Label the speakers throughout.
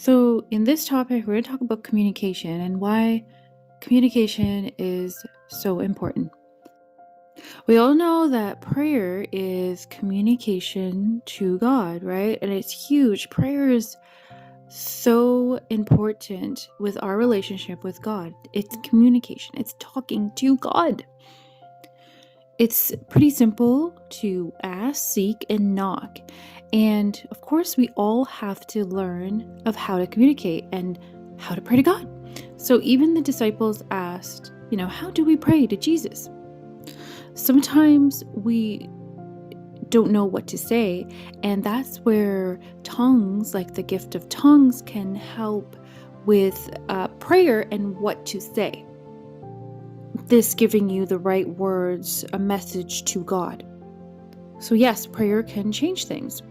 Speaker 1: So, in this topic, we're going to talk about communication and why communication is so important. We all know that prayer is communication to God, right? And it's huge. Prayer is so important with our relationship with God. It's communication, it's talking to God. It's pretty simple to ask, seek, and knock. And of course, we all have to learn of how to communicate and how to pray to God. So even the disciples asked, how do we pray to Jesus? Sometimes we don't know what to say, and that's where tongues, like the gift of tongues, can help with prayer and what to say. This giving you the right words, a message to God. So yes, prayer can change things.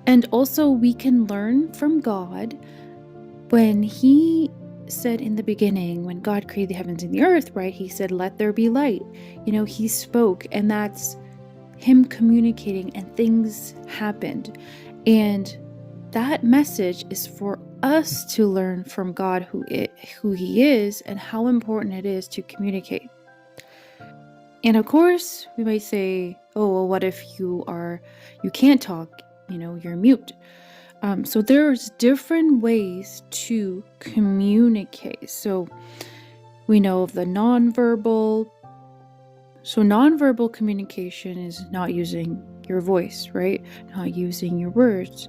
Speaker 1: And also we can learn from God when He said in the beginning, when God created the heavens and the earth, right? He said, let there be light. He spoke, and that's Him communicating, and things happened. And that message is for us to learn from God who He is and how important it is to communicate. And of course, we might say, oh, well, what if you can't talk, you're mute. So there's different ways to communicate. So we know of the nonverbal. So nonverbal communication is not using your voice, right? Not using your words.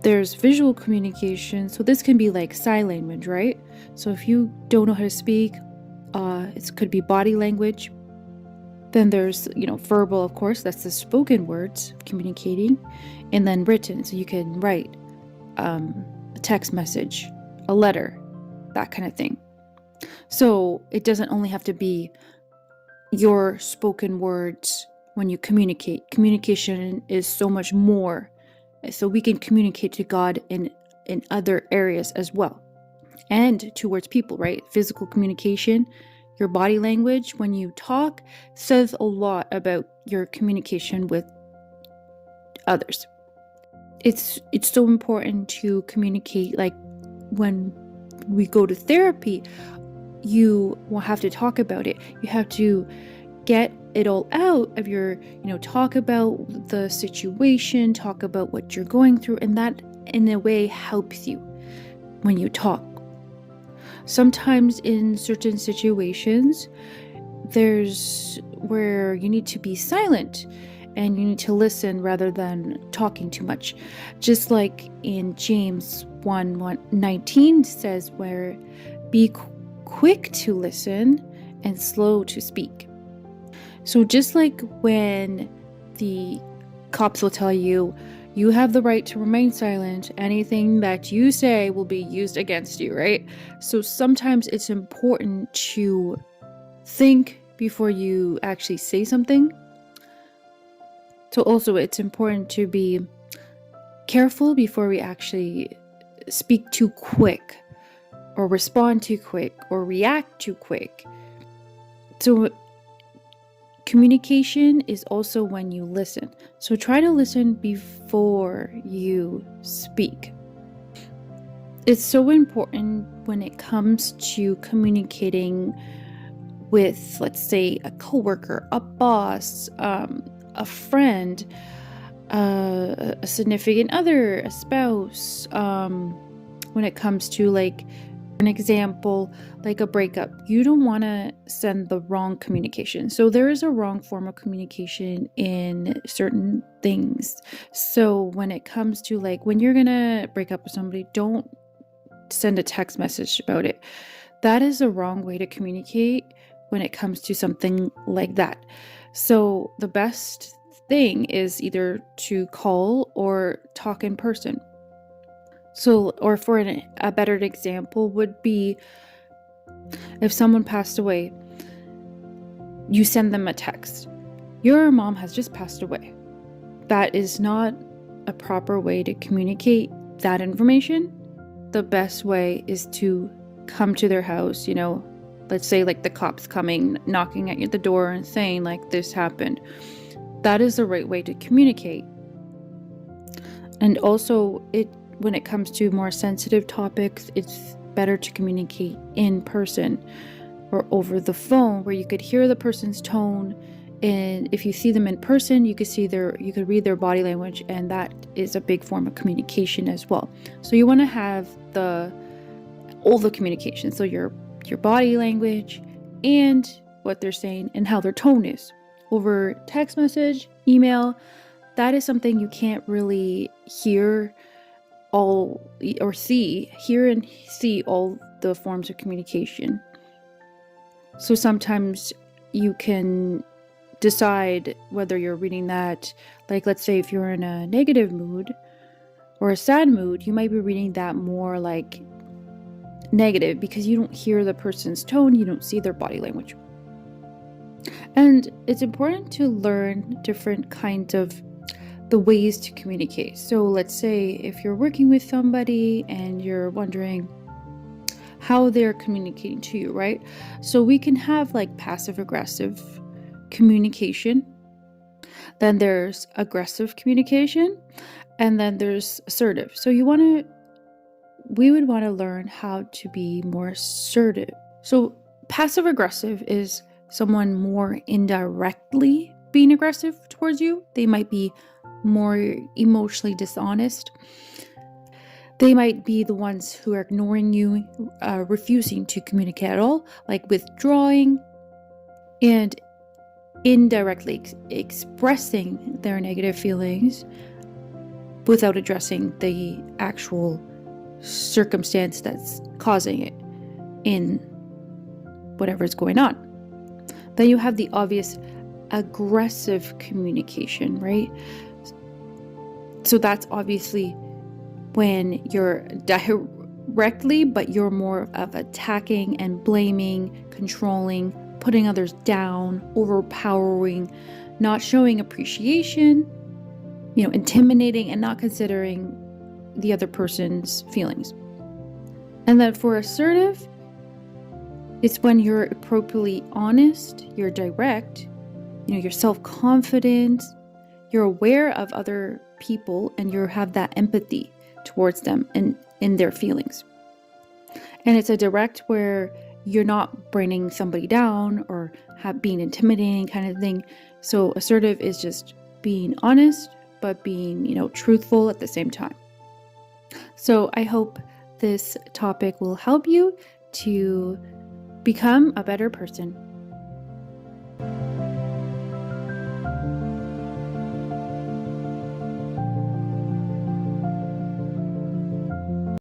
Speaker 1: There's visual communication. So this can be like sign language, right? So if you don't know how to speak, it could be body language. Then there's, verbal, of course, that's the spoken words communicating, and then written. So you can write a text message, a letter, that kind of thing. So it doesn't only have to be your spoken words when you communicate. Communication is so much more. So we can communicate to God in other areas as well. And towards people, right? Physical communication, your body language when you talk says a lot about your communication with others. It's so important to communicate. Like when we go to therapy, you will have to talk about it. You have to get it all out of your, talk about the situation, talk about what you're going through, and that in a way helps you when you talk. Sometimes in certain situations, there's where you need to be silent and you need to listen rather than talking too much. Just like in James 1:19 says, where be quick to listen and slow to speak. So just like when the cops will tell you, you have the right to remain silent, anything that you say will be used against you, right? So sometimes it's important to think before you actually say something. So also it's important to be careful before we actually speak too quick or respond too quick or react too quick. So communication is also when you listen. So try to listen before you speak. It's so important when it comes to communicating with, let's say, a coworker, a boss, a friend, a significant other, a spouse. When it comes to, like, an example, like a breakup, you don't want to send the wrong communication. So there is a wrong form of communication in certain things. So when it comes to, like, when you're gonna break up with somebody, don't send a text message about it. That is a wrong way to communicate when it comes to something like that. So the best thing is either to call or talk in person. So, or for a better example would be if someone passed away, you send them a text. Your mom has just passed away. That is not a proper way to communicate that information. The best way is to come to their house, let's say like the cops coming, knocking at the door and saying like this happened. That is the right way to communicate. And also when it comes to more sensitive topics, it's better to communicate in person or over the phone, where you could hear the person's tone, and if you see them in person, you could read their body language, and that is a big form of communication as well. So you want to have all the communication, so your body language and what they're saying and how their tone is. Over text message, email, that is something you can't really hear and see all the forms of communication. So sometimes you can decide whether you're reading that, like, let's say if you're in a negative mood or a sad mood, you might be reading that more like negative because you don't hear the person's tone, you don't see their body language. And it's important to learn different kinds of the ways to communicate. So let's say if you're working with somebody and you're wondering how they're communicating to you, right? So we can have like passive aggressive communication, then there's aggressive communication, and then there's assertive. So we would want to learn how to be more assertive. So passive aggressive is someone more indirectly being aggressive towards you. They might be more emotionally dishonest. They might be the ones who are ignoring you, refusing to communicate at all, like withdrawing and indirectly expressing their negative feelings without addressing the actual circumstance that's causing it in whatever's going on. Then you have the obvious aggressive communication, right? So that's obviously when you're directly, but you're more of attacking and blaming, controlling, putting others down, overpowering, not showing appreciation, intimidating, and not considering the other person's feelings. And then for assertive, it's when you're appropriately honest, you're direct, you're self-confident, you're aware of other people, and you have that empathy towards them and in their feelings. And it's a direct where you're not bringing somebody down or being intimidating kind of thing. So assertive is just being honest, but being, truthful at the same time. So I hope this topic will help you to become a better person.